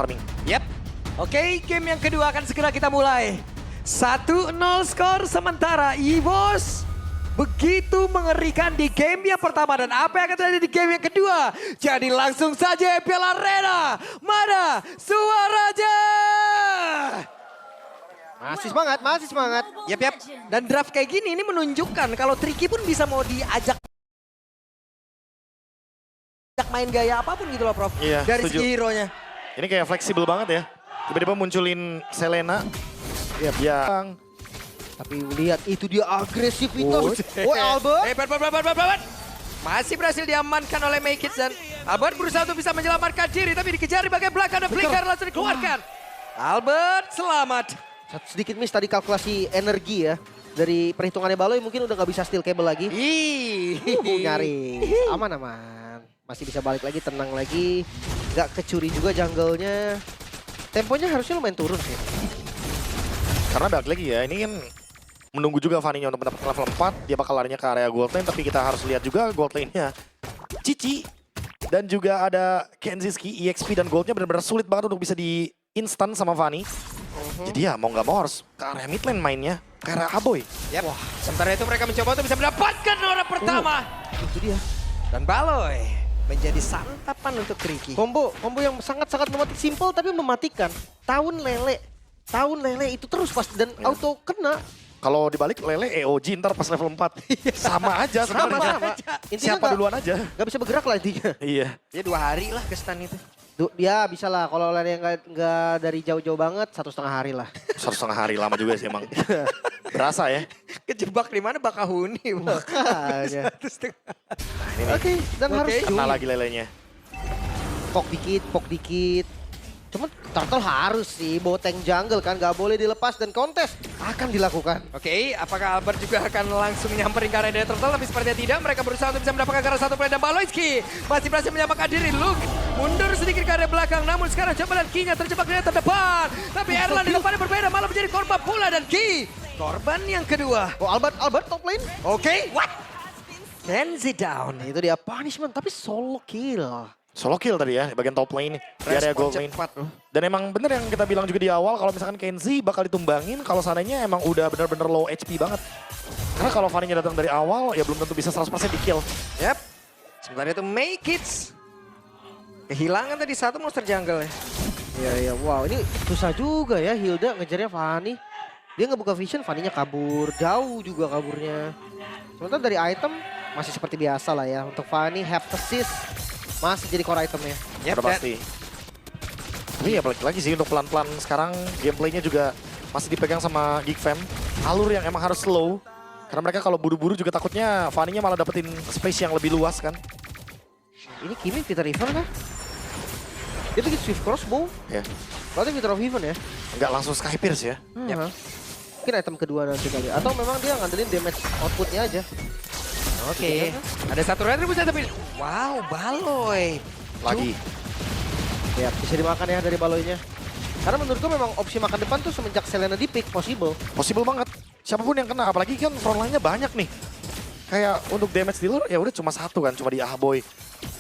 farming. Yep. Oke, game yang kedua akan segera kita mulai. 1-0 skor sementara EVOS begitu mengerikan di game yang pertama dan apa yang akan terjadi di game yang kedua. Jadi langsung saja Piala Arena. Mana Suaraja? Masih semangat, masih semangat. Yap. Dan draft kayak gini ini menunjukkan kalau Tricky pun bisa mau diajak main gaya apapun gitu loh Prof. Iya, dari setuju. segi hero-nya. Ini kayak fleksibel banget ya. Tiba-tiba munculin Selena. Iya, Ya. Tapi lihat itu dia agresivitas. Woi Albert. Albert. Masih berhasil diamankan oleh Makeits dan Albert berusaha untuk bisa menyelamatkan diri tapi dikejar di bagian belakang dan flicker langsung dikeluarkan. Albert selamat. Sedikit miss tadi kalkulasi energi ya. Dari perhitungannya Baloy mungkin udah nggak bisa steal cable lagi. Nyaris. Aman-aman. Masih bisa balik lagi, tenang lagi. Nggak kecuri juga jungle-nya. Temponya harusnya lumayan turun sih. Karena balik lagi ya, ini kan menunggu juga Fanny-nya untuk mendapatkan level 4. Dia bakal larinya ke area gold lane, tapi kita harus lihat juga gold lane-nya. Cici. Dan juga ada Kenziski, EXP dan goldnya benar-benar sulit banget untuk bisa di instan sama Fanny. Jadi ya mau nggak mau harus ke area mid lane mainnya, ke area Aboy. Yep. Wah, sementara itu mereka mencoba untuk bisa mendapatkan orang pertama. Itu dia. Dan Baloy menjadi santapan untuk Tricky. Combo yang sangat-sangat simple tapi mematikan. Tahun lele itu terus pas dan auto kena. Kalau dibalik Lele EOG ntar pas level 4. Sama aja sebenarnya. Sama. Intinya Siapa duluan aja. Nggak bisa bergerak lah intinya. Iya. Ya 2 hari lah ke stun itu. Ya bisa lah kalau lele nggak dari jauh-jauh banget 1,5 hari lah. 1,5 hari lama juga sih emang. Berasa ya. Kejebak di mana Bakahuni. Makanya. 1,5. Oke, dan harus Kena lagi lelenya. pok dikit. Cuman Turtle harus sih bawa tank jungle kan, nggak boleh dilepas dan kontes akan dilakukan. Oke, apakah Albert juga akan langsung nyamperin ke area Turtle? Tapi sepertinya tidak, mereka berusaha untuk bisa mendapatkan karena satu play dan Baloyski masih berhasil menyamakan diri. Luke mundur sedikit ke area belakang, namun sekarang coba lihat Ki-nya terjebak di terdepan. Tapi Erlan di depannya berbeda, malah menjadi korban pula dan Ki korban yang kedua. Oh Albert top lane. Oke, what? Kenzie down. Nah, itu dia punishment tapi solo kill. Solo kill tadi ya, di bagian top lane nih. Di area gold lane. Cepat loh. Dan emang bener yang kita bilang juga di awal, kalau misalkan Kenzie bakal ditumbangin kalau seandainya emang udah bener-bener low HP banget. Karena kalau Fanny-nya datang dari awal, ya belum tentu bisa 100% di kill. Yap. Sementara itu Makeits kehilangan tadi satu monster jungle ya. Iya, wow ini susah juga ya Hilda ngejarnya Fanny. Dia ngebuka vision, Fanny-nya kabur, jauh juga kaburnya. Sementara dari item masih seperti biasa lah ya. Untuk Fanny, have assist masih jadi core itemnya. Udah pasti. Tapi ya balik lagi sih untuk pelan-pelan sekarang gameplaynya juga masih dipegang sama Geek Fam. Alur yang emang harus slow. Karena mereka kalau buru-buru juga takutnya Fanny-nya malah dapetin space yang lebih luas kan. Ini Kimi Peter Riven kah? Dia bikin Swift Crossbow. Ya. Berarti Peter of Heaven ya? Nggak langsung Sky Pierce ya. Mungkin item kedua nanti kali. Atau memang dia ngandelin damage outputnya aja. Oke, ada satu retribution tapi wow, Baloy. Lagi. Ya, bisa dimakan ya dari Baloynya. Karena menurutku memang opsi makan depan tuh semenjak Selena di pick possible. Possible banget. Siapapun yang kena, apalagi kan frontline-nya banyak nih. Kayak untuk damage dealer ya udah cuma satu kan, cuma di Aboy.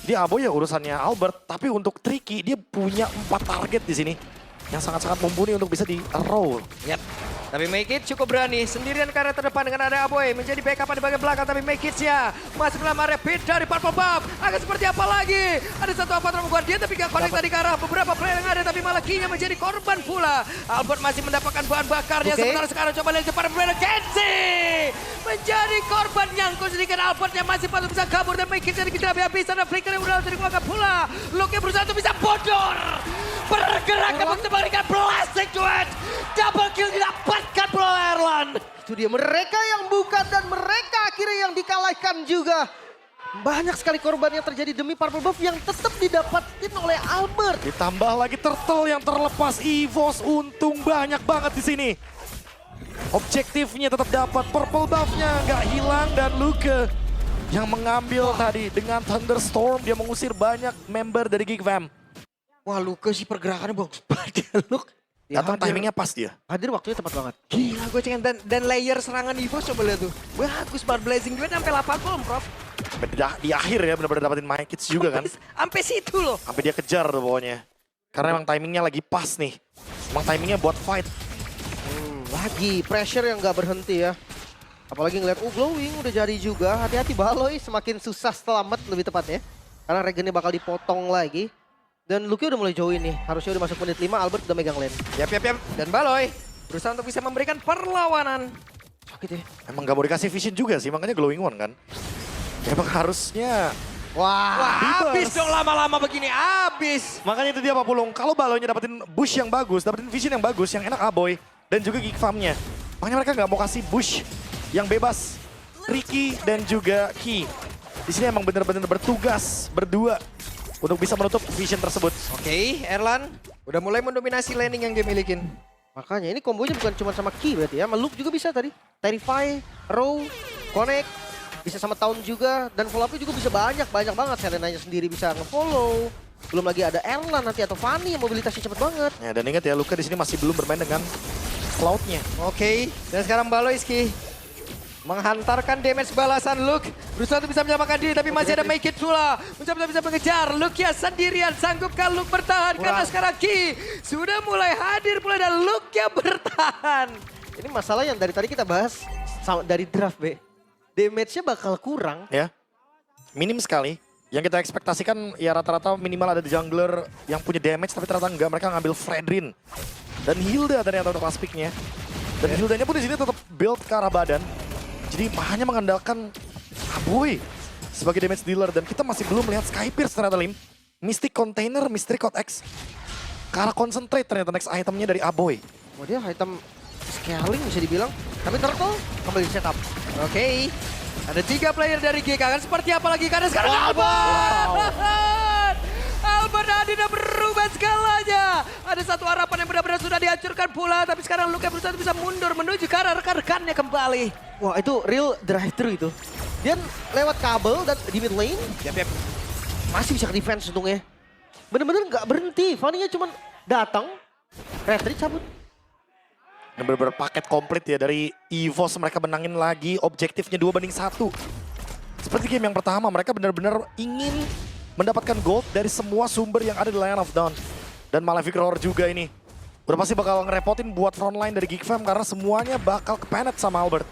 Di Aboy ya urusannya Albert, tapi untuk Tricky dia punya 4 target di sini. Yang sangat-sangat mumpuni untuk bisa di-roll. Yap. Tapi Makeits cukup berani, sendirian ke arah terdepan dengan ada Aboy. Menjadi backup di bagian belakang, tapi Makeits ya masih dalam area pit dari Purple Buff. Akan seperti apa lagi? Ada satu Avatar Guardian tapi gak connect tadi ke arah beberapa player yang ada. Tapi malah Ki-nya menjadi korban pula. Albert masih mendapatkan bahan bakarnya. Sementara sekarang coba lihat cepat player Kenzie. Menjadi korban nyangkut sedikit. Albert yang masih patut bisa kabur dan Makeits yang dikejar habis. Ada flicker yang udah dikeluarkan pula. Luke yang berusaha untuk bisa bodor. Bergerak untuk memberikan plastic duet. Double kill didapatkan oleh Erlan. Itu dia mereka yang bukan dan mereka akhirnya yang dikalahkan juga. Banyak sekali korban yang terjadi demi Purple Buff yang tetap didapatkan oleh Albert. Ditambah lagi Turtle yang terlepas. EVOS untung banyak banget di sini. Objektifnya tetap dapat, Purple Buff-nya nggak hilang dan Luke yang mengambil tadi dengan Thunderstorm. Dia mengusir banyak member dari Geek Fam. Wah, Luke sih pergerakannya bagus banget ya, Luke. Atau timingnya pas dia. Hadir waktunya tepat banget. Gila gue cengeng dan layer serangan EVOS coba lihat tuh. Bagus banget Blazing Duet sampai 8 bomb, Prof. Di akhir ya benar-benar dapetin Makeits juga kan. Sampai situ loh. Sampai dia kejar tuh pokoknya. Karena emang timingnya lagi pas nih. Emang timingnya buat fight. Lagi pressure yang nggak berhenti ya. Apalagi ngeliat, glowing udah jadi juga. Hati-hati Baloy, semakin susah selamat lebih tepatnya. Karena regennya bakal dipotong lagi. Dan Lucky udah mulai join nih. Harusnya udah masuk menit 5, Albert udah megang lane. Yap. Dan Baloy berusaha untuk bisa memberikan perlawanan. Sakit ya. Emang gak mau dikasih vision juga sih, makanya glowing one kan. Emang harusnya. Wah, habis bebas. dong lama-lama begini, habis. Makanya itu dia Pak Pulung. Kalau Baloynya dapetin bush yang bagus, dapetin vision yang bagus, yang enak Aboy. Dan juga Geek Farm-nya. Makanya mereka gak mau kasih bush yang bebas. Ricky dan juga Ki. Di sini emang bener-bener bertugas berdua untuk bisa menutup vision tersebut. Oke, Erlan udah mulai mendominasi laning yang dia milikin. Makanya ini kombonya bukan cuma sama Ki berarti ya. Sama Luke juga bisa tadi. Terrify, Row, Connect. Bisa sama Town juga. Dan follow up juga bisa banyak banget. Serenanya sendiri bisa nge-follow. Belum lagi ada Erlan nanti atau Fanny yang mobilitasnya cepet banget. Ya, dan ingat ya, Luka di sini masih belum bermain dengan Cloud-nya. Oke, dan sekarang Baloy Ski menghantarkan damage balasan Luke. Berusaha untuk bisa menyelamatkan diri, tapi masih ada Make It Sula. Mencoba bisa mengejar. Luke ya sendirian. Sanggupkah Luke bertahan? Karena sekarang Ki sudah mulai hadir pula dan Luke ya bertahan. Ini masalah yang dari tadi kita bahas dari draft, B. Damage-nya bakal kurang. Ya, minim sekali. Yang kita ekspektasikan ya rata-rata minimal ada jungler yang punya damage, tapi ternyata enggak. Mereka ngambil Fredrin dan Hilda ternyata untuk last pick-nya. Dan Hildanya pun di sini tetap build ke arah badan. Jadi hanya mengandalkan Aboy sebagai damage dealer. Dan kita masih belum melihat Skypierce ternyata Lim. Mystic Container, Mystery Code X. Ke arah Concentrate ternyata next itemnya dari Aboy. Oh dia item scaling bisa dibilang. Tapi Turtle kembali di setup. Oke, ada 3 player dari GK kan seperti apa lagi karena sekarang Albert! Albert hadir dan berubah segalanya. Ada satu harapan yang benar-benar sudah dihancurkan pula, tapi sekarang Luke berusaha bisa mundur menuju ke arah rekan-rekannya kembali. Wah itu real drive-thru itu. Dia lewat kabel dan di mid lane Yap. masih bisa ke defense untungnya. Bener-bener nggak berhenti. Fanny-nya cuma datang, retreat cabut. Yang bener-bener paket komplit ya dari EVOS. Mereka menangin lagi objektifnya 2-1. Seperti game yang pertama, mereka benar-benar ingin mendapatkan gold dari semua sumber yang ada di Lion of Dawn. Dan Malefic Roar juga ini. Udah pasti bakal ngerepotin buat frontline dari Geek Fam karena semuanya bakal kepenet sama Albert.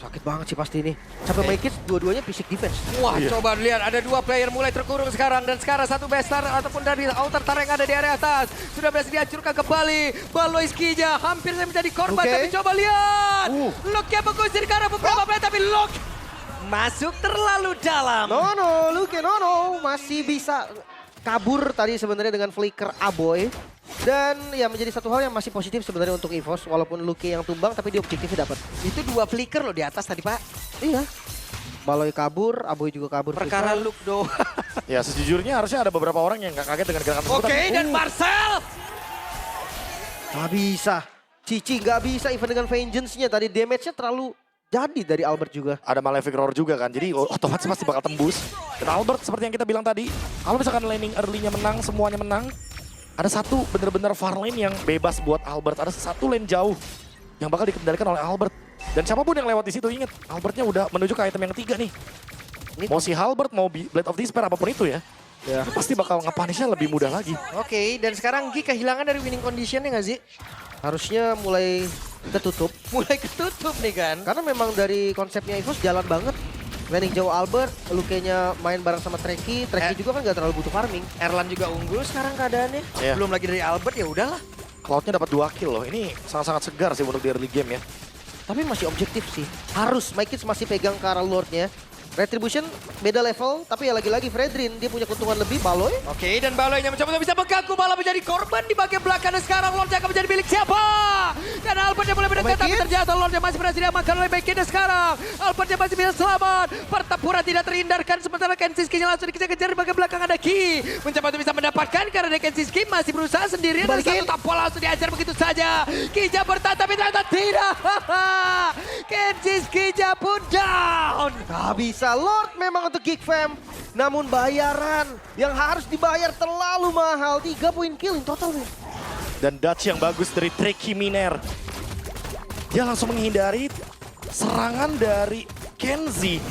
Sakit banget sih pasti ini. Sampai make it dua-duanya fisik defense. Wah, coba lihat ada 2 player mulai terkurung sekarang dan sekarang satu besar ataupun dari outer turret yang ada di area atas sudah berhasil dihancurkan kembali. Baloy Ski-nya hampir saja menjadi korban, tapi coba lihat. Luke yang mengusir ke arah beberapa player, tapi Luke masuk terlalu dalam. Luke masih bisa kabur tadi sebenarnya dengan flicker Aboy. Dan ya menjadi satu hal yang masih positif sebenarnya untuk EVOS. Walaupun Luke yang tumbang tapi dia objektifnya dapat. Itu 2 flicker loh di atas tadi, Pak. Iya. Baloy kabur, Aboy juga kabur. Perkara Luke doang. Ya sejujurnya harusnya ada beberapa orang yang gak kaget dengan gerakan tersebut. Oke, dan Marcel. Gak bisa. Cici gak bisa even dengan Vengeance-nya. Tadi damage-nya terlalu jadi dari Albert juga. Ada Malefic Roar juga kan, jadi otomatis pasti bakal tembus. Dan Albert seperti yang kita bilang tadi, kalau misalkan laning early-nya menang, semuanya menang, ada satu bener-bener far lane yang bebas buat Albert. Ada satu lane jauh yang bakal dikendalikan oleh Albert. Dan siapapun yang lewat di situ inget, Albertnya udah menuju ke item yang ketiga nih. Mau si Halbert, mau Blade of Despair, apapun itu ya. Itu pasti bakal nge-punishnya lebih mudah lagi. Oke, dan sekarang Gi kehilangan dari winning condition-nya nggak sih? Harusnya mulai ketutup. Mulai ketutup nih kan. Karena memang dari konsepnya EVOS jalan banget. Laning jauh Albert, Luke-nya main bareng sama Treki. Treki juga kan gak terlalu butuh farming. Erlan juga unggul sekarang keadaannya. Iya. Belum lagi dari Albert, ya udahlah. Cloud-nya dapat 2 kill loh, ini sangat-sangat segar sih untuk di early game ya. Tapi masih objektif sih. Harus, Mike masih pegang ke arah Lord-nya. Retribution beda level, tapi ya lagi-lagi Fredrin dia punya keuntungan lebih. Baloy. Oke, dan Baloynya mencoba untuk bisa mengganggu, malah menjadi korban di bagian belakang. Dan sekarang Lordnya akan menjadi milik siapa? Dan Albertnya mulai mendekat, tapi ternyata Lordnya masih berhasil diamankan oleh Becky. Dan sekarang Albertnya masih bisa selamat. Pertempuran tidak terhindarkan, sementara Kensiski-nya langsung dikejar-kejar di bagian belakang. Ada Ki mencoba untuk bisa mendapatkan karena Kensiski masih berusaha sendirian. Dan satu tampol langsung diajar begitu saja. Ki-nya bertahan, tapi ternyata tidak. Kensiski-nya pun down. Gak bisa, Lord memang untuk Geek Fam. Namun bayaran yang harus dibayar terlalu mahal. 3 poin kill in total nih. Dan dodge yang bagus dari Treki Miner. Dia langsung menghindari serangan dari Kenzie.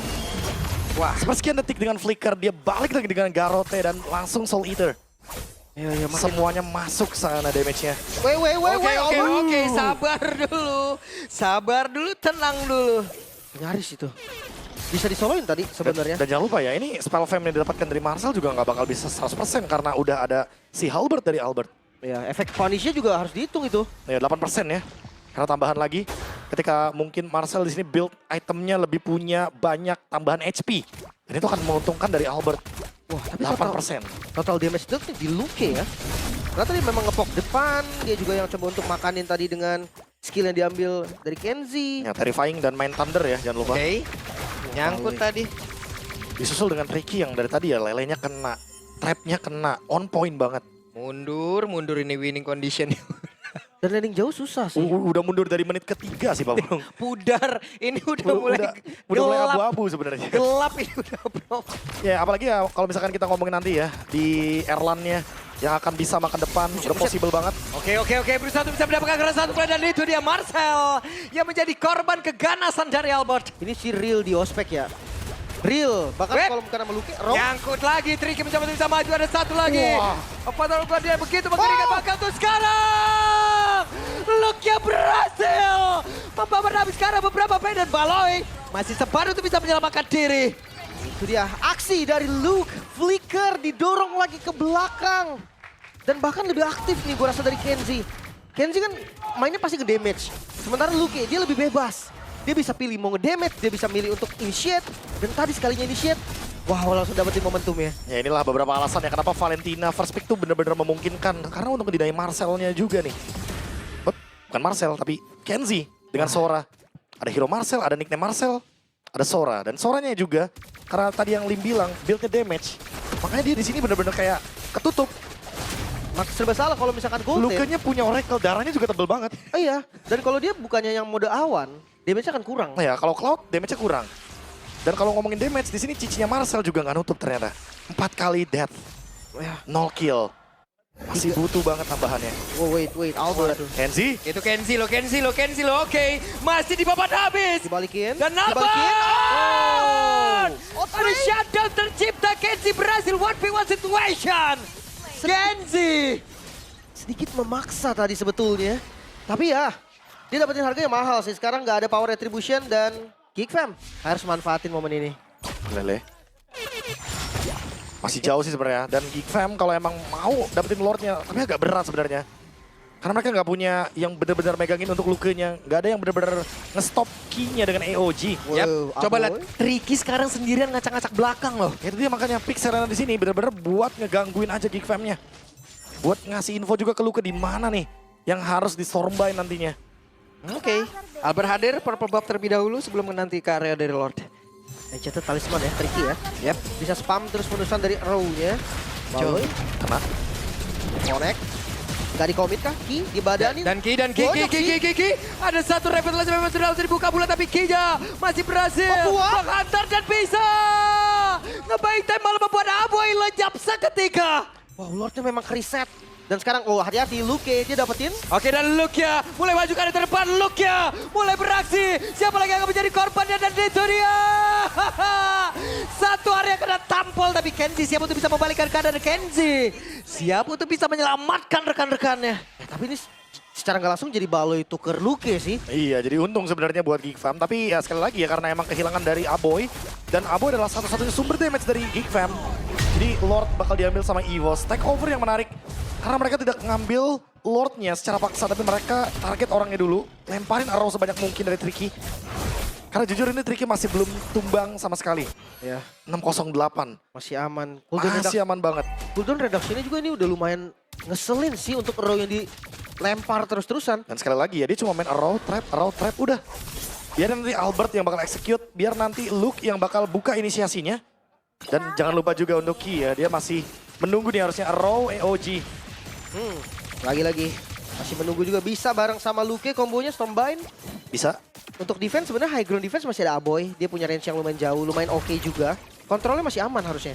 Wah, sepersekian detik dengan flicker, dia balik lagi dengan Garote dan langsung Soul Eater. Ya, Semuanya masuk sana damage-nya. Oke, sabar dulu, tenang dulu. Nyaris itu. Bisa disoloin tadi sebenarnya. Dan jangan lupa ya, ini spell fam yang didapatkan dari Marcel juga nggak bakal bisa 100% karena udah ada si Halberd dari Albert. Ya, efek punish-nya juga harus dihitung itu. Ya 8% ya. Karena tambahan lagi, ketika mungkin Marcel di sini build itemnya lebih punya banyak tambahan HP. Dan itu akan menguntungkan dari Albert. Wah, tapi 8%. total damage itu di Luke ya. Karena tadi memang ngepok depan, dia juga yang coba untuk makanin tadi dengan skill yang diambil dari Kenzie. Ya, terrifying dan main thunder ya, jangan lupa. Oke, nyangkut tadi. Disusul dengan Ricky yang dari tadi ya, lelenya kena. Trapnya kena, on point banget. Mundur ini winning condition. Dan landing jauh susah sih. Udah mundur dari menit ketiga sih Pak Bung. Pudar, ini udah mulai mulai gelap. abu-abu sebenarnya. Gelap ini udah bro. Ya apalagi ya kalau misalkan kita ngomongin nanti ya di Erlannya yang akan bisa makan depan, udah possible banget. Oke, berusaha untuk bisa mendapatkan keras satu play dan itu dia Marcel yang menjadi korban keganasan dari Albert. Ini si Real di ospek ya. Real, bahkan Wait. kalau bukan sama Luke, Rob. Nyangkut lagi, Tricky mencoba untuk bisa maju, ada satu lagi. Wah. Apa tahu dia begitu mengerikan bakal tuh sekarang. Luke-nya berhasil membawa habis sekarang beberapa play dan Baloi masih sempat untuk bisa menyelamatkan diri. Itu dia aksi dari Luke, flicker didorong lagi ke belakang. Dan bahkan lebih aktif nih gue rasa dari Kenzie. Kenzie kan mainnya pasti nge-damage. Sementara Luke dia lebih bebas. Dia bisa pilih mau nge-damage, dia bisa milih untuk initiate. Dan tadi sekalinya initiate, wow langsung dapetin momentumnya. Ya inilah beberapa alasan ya kenapa Valentina first pick tuh bener-bener memungkinkan. Karena untuk ngedinain Marcelnya juga nih. Bukan Marcel tapi Kenzie dengan Sora. Ada hero Marcel, ada nickname Marcel, ada Sora. Dan Soranya juga karena tadi yang Lim bilang build-nya damage. Makanya dia di sini bener-bener kayak ketutup. Serba salah kalau misalkan Golden. Lukanya punya Oracle, darahnya juga tebel banget. Oh iya, dan kalau dia bukannya yang mode awan, damage-nya akan kurang. Nah ya kalau Cloud damage-nya kurang. Dan kalau ngomongin damage di sini cicinya Marcel juga nggak nutup ternyata. 4 kali death, 0 kill. Masih butuh banget tambahannya. Oh wait, Albert. Kenzie? Itu Kenzie lo. Oke, masih dibabat habis. Dibalikin. Dan nambah. Ada shutdown tercipta, Kenzie berhasil 1v1 situation. Kenzie. Sedikit memaksa tadi sebetulnya. Tapi ya, dia dapetin harga yang mahal sih. Sekarang nggak ada power retribution dan Geek Fam harus manfaatin momen ini. Lele. Masih jauh sih sebenarnya. Dan Geek Fam kalau emang mau dapetin Lordnya, tapi agak berat sebenarnya. Karena mereka nggak punya yang benar-benar megangin untuk lukanya. Nggak ada yang benar-benar nge-stop key-nya dengan AOG. Wow, Coba lihat Tricky sekarang sendirian ngacak-ngacak belakang loh. Itu dia makanya pick Serena di sini benar-benar buat ngegangguin aja Geek Fam-nya. Buat ngasih info juga ke Luka di mana nih yang harus di Stormbind nantinya. Oke, Albert hadir purple buff terlebih dahulu sebelum nanti ke area dari Lord. Catat talisman ya, Tricky ya. Yep. Bisa spam terus-menerusan dari row-nya. Baloi, Kena. connect. Gak di-commit kah? Ki, dibadanin. Dan Ki. Ada satu revitalisasi memang sudah harus dibuka bulan tapi Ki-nya masih berhasil menghantar dan bisa. Ngebaik time malah membuat Aboy lenyap seketika. Wow, Lordnya memang reset. Dan sekarang, oh hati-hati, Luke dia dapetin. Oke, dan Luke-nya mulai maju ke arah terdepan. Luke-nya mulai beraksi. Siapa lagi yang akan menjadi korbannya dan itu dia. Satu area kena tampol tapi Kenzie siap untuk bisa membalikkan keadaan Kenzie. Siap untuk bisa menyelamatkan rekan-rekannya. Tapi ini secara nggak langsung jadi Baloi tuker Luke sih. Iya, jadi untung sebenarnya buat Geek Fam. Tapi ya sekali lagi ya karena emang kehilangan dari Aboy. Dan Aboy adalah satu-satunya sumber damage dari Geek Fam. Jadi Lord bakal diambil sama EVOS. Take over yang menarik. Karena mereka tidak ngambil Lordnya secara paksa. Tapi mereka target orangnya dulu. Lemparin arrow sebanyak mungkin dari Tricky. Karena jujur ini Tricky masih belum tumbang sama sekali. Ya. 608. Masih aman. Masih aman banget. Cooldown reduction-nya juga ini udah lumayan ngeselin sih untuk row yang dilempar terus-terusan. Dan sekali lagi ya dia cuma main arrow trap, udah. Biar nanti Albert yang bakal execute, biar nanti Luke yang bakal buka inisiasinya. Dan jangan lupa juga untuk Ki ya, dia masih menunggu nih harusnya arrow AOG. Lagi-lagi masih menunggu juga bisa bareng sama Luke kombonya Stormbind. Bisa. Untuk defense sebenarnya high ground defense masih ada Aboy. Dia punya range yang lumayan jauh, lumayan oke juga. Kontrolnya masih aman harusnya.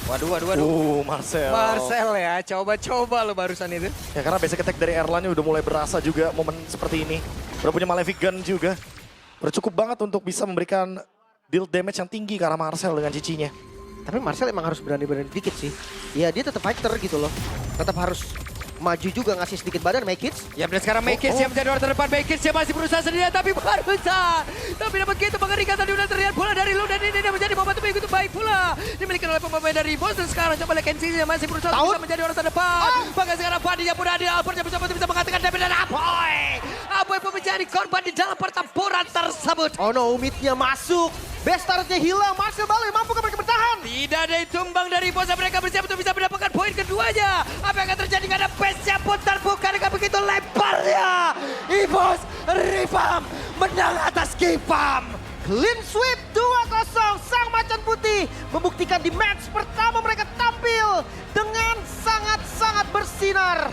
Waduh. Marcel. Marcel ya, coba-coba lo barusan itu. Ya karena basic attack dari Erlannya udah mulai berasa juga momen seperti ini. Udah punya Malefic Gun juga. Udah cukup banget untuk bisa memberikan deal damage yang tinggi ke arah Marcel dengan cicinya. Tapi Marcel emang harus berani-berani dikit sih. Ya dia tetap fighter gitu loh. Tetap harus maju juga ngasih sedikit badan Make-It. Ya dan sekarang Make-It yang menjadi orang terdepan. Make-It yang masih berusaha sendirian tapi berusaha. Tapi dapat begitu mengerikan tadi udah terlihat pula dari Lu dan ini dia menjadi momentum yang begitu baik pula. Dimiliki oleh pemain dari Boston sekarang. Coba lihat Kenzie yang masih berusaha bisa menjadi orang terdepan. Bahkan sekarang Fadinya pun ada. Albert yang bisa mengatakan David dan Apoy. Apoy pun menjadi korban di dalam pertempuran tersebut. Oh no, mid-nya masuk. Best startnya hilang. Marcel Baloi mampu mereka bertahan. Tidak ada yang tumbang dari Bosa, mereka bersiap untuk bisa mendapatkan poin keduanya. Apa yang akan terjadi karena base-nya pun terbuka dengan begitu lebarnya. EVOS Ripam menang atas Kipam. Clean sweep 2-0. Sang Macan Putih membuktikan di match pertama mereka tampil dengan sangat-sangat bersinar.